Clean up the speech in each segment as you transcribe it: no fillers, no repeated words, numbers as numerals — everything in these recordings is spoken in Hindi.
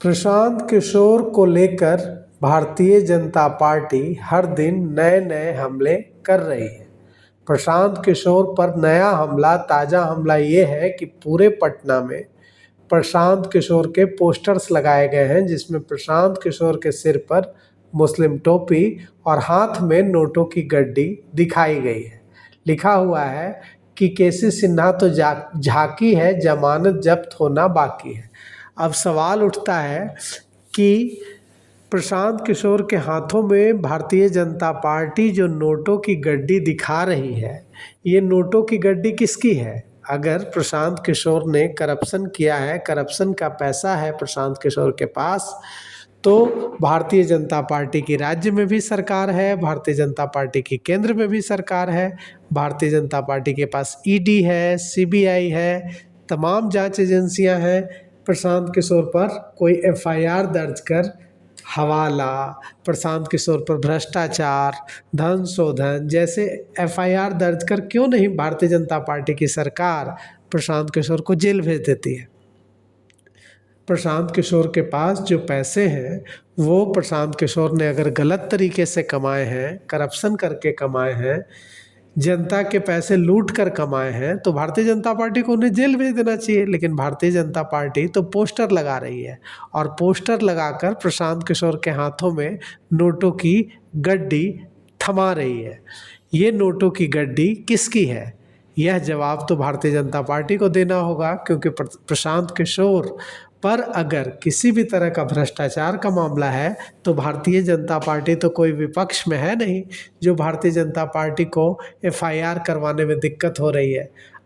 प्रशांत किशोर को लेकर भारतीय जनता पार्टी हर दिन नए नए हमले कर रही है। प्रशांत किशोर पर नया हमला, ताज़ा हमला ये है कि पूरे पटना में प्रशांत किशोर के पोस्टर्स लगाए गए हैं, जिसमें प्रशांत किशोर के सिर पर मुस्लिम टोपी और हाथ में नोटों की गड्डी दिखाई गई है। लिखा हुआ है कि केसी सिन्हा तो झांकी है, जमानत जब्त होना बाकी है। अब सवाल उठता है कि प्रशांत किशोर के हाथों में भारतीय जनता पार्टी जो नोटों की गड्डी दिखा रही है, ये नोटों की गड्डी किसकी है? अगर प्रशांत किशोर ने करप्शन किया है, करप्शन का पैसा है प्रशांत किशोर के पास, तो भारतीय जनता पार्टी की राज्य में भी सरकार है, भारतीय जनता पार्टी की केंद्र में भी सरकार है, भारतीय जनता पार्टी के पास ईडी है, सीबीआई है, तमाम जांच एजेंसियां हैं। प्रशांत किशोर पर कोई एफआईआर दर्ज कर हवाला, प्रशांत किशोर पर भ्रष्टाचार, धन शोधन जैसे एफआईआर दर्ज कर क्यों नहीं भारतीय जनता पार्टी की सरकार प्रशांत किशोर को जेल भेज देती है? प्रशांत किशोर के पास जो पैसे हैं वो प्रशांत किशोर ने अगर गलत तरीके से कमाए हैं, करप्शन करके कमाए हैं, जनता के पैसे लूट कर कमाए हैं, तो भारतीय जनता पार्टी को उन्हें जेल भेज देना चाहिए। लेकिन भारतीय जनता पार्टी तो पोस्टर लगा रही है और पोस्टर लगाकर प्रशांत किशोर के हाथों में नोटों की गड्डी थमा रही है। ये नोटों की गड्डी किसकी है? यह जवाब तो भारतीय जनता पार्टी को देना होगा, क्योंकि प्रशांत किशोर पर अगर किसी भी तरह का भ्रष्टाचार का मामला है तो भारतीय जनता पार्टी तो कोई विपक्ष में है नहीं जो भारतीय जनता पार्टी को एफआईआर करवाने में दिक्कत हो रही है।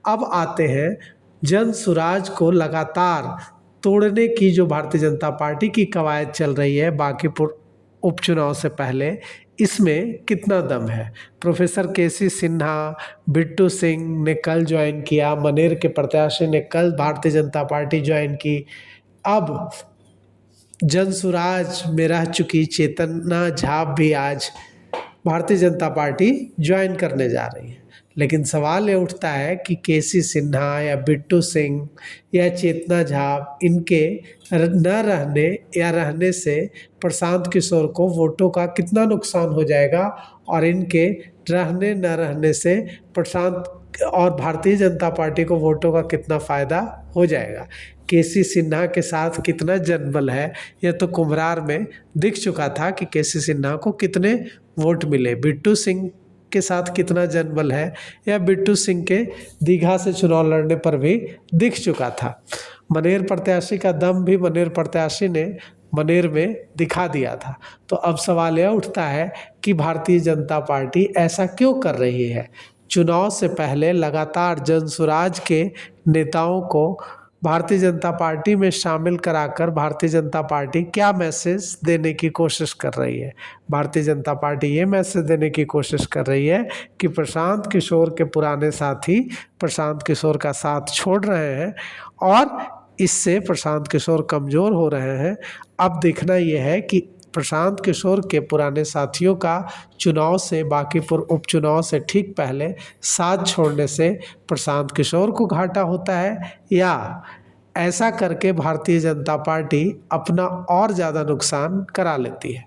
अब आते हैं जन सुराज को लगातार तोड़ने की जो भारतीय जनता पार्टी की कवायद चल रही है बांकीपुर उपचुनाव से पहले, इसमें कितना दम है? प्रोफेसर केसी सिन्हा, बिट्टू सिंह ने कल ज्वाइन किया, मनेर के प्रत्याशी ने कल भारतीय जनता पार्टी ज्वाइन की। अब जनसुराज में रह चुकी चेतना झा भी आज भारतीय जनता पार्टी ज्वाइन करने जा रही है। लेकिन सवाल ये उठता है कि केसी सिन्हा या बिट्टू सिंह या चेतना झा, इनके न रहने या रहने से प्रशांत किशोर को वोटों का कितना नुकसान हो जाएगा और इनके रहने न रहने से प्रशांत और भारतीय जनता पार्टी को वोटों का कितना फ़ायदा हो जाएगा। केसी सिन्हा के साथ कितना जनबल है, यह तो कुम्हरार में दिख चुका था कि केसी सिन्हा को कितने वोट मिले। बिट्टू सिंह के साथ कितना जनबल है, या बिट्टू सिंह के दीघा से चुनाव लड़ने पर भी दिख चुका था। मनेर प्रत्याशी का दम भी मनेर प्रत्याशी ने मनेर में दिखा दिया था। तो अब सवाल यह उठता है कि भारतीय जनता पार्टी ऐसा क्यों कर रही है? चुनाव से पहले लगातार जनसुराज के नेताओं को भारतीय जनता पार्टी में शामिल कराकर भारतीय जनता पार्टी क्या मैसेज देने की कोशिश कर रही है? भारतीय जनता पार्टी ये मैसेज देने की कोशिश कर रही है कि प्रशांत किशोर के पुराने साथी प्रशांत किशोर का साथ छोड़ रहे हैं और इससे प्रशांत किशोर कमज़ोर हो रहे हैं। अब देखना यह है कि प्रशांत किशोर के पुराने साथियों का चुनाव से, बांकीपुर उपचुनाव से ठीक पहले साथ छोड़ने से प्रशांत किशोर को घाटा होता है, या ऐसा करके भारतीय जनता पार्टी अपना और ज़्यादा नुकसान करा लेती है।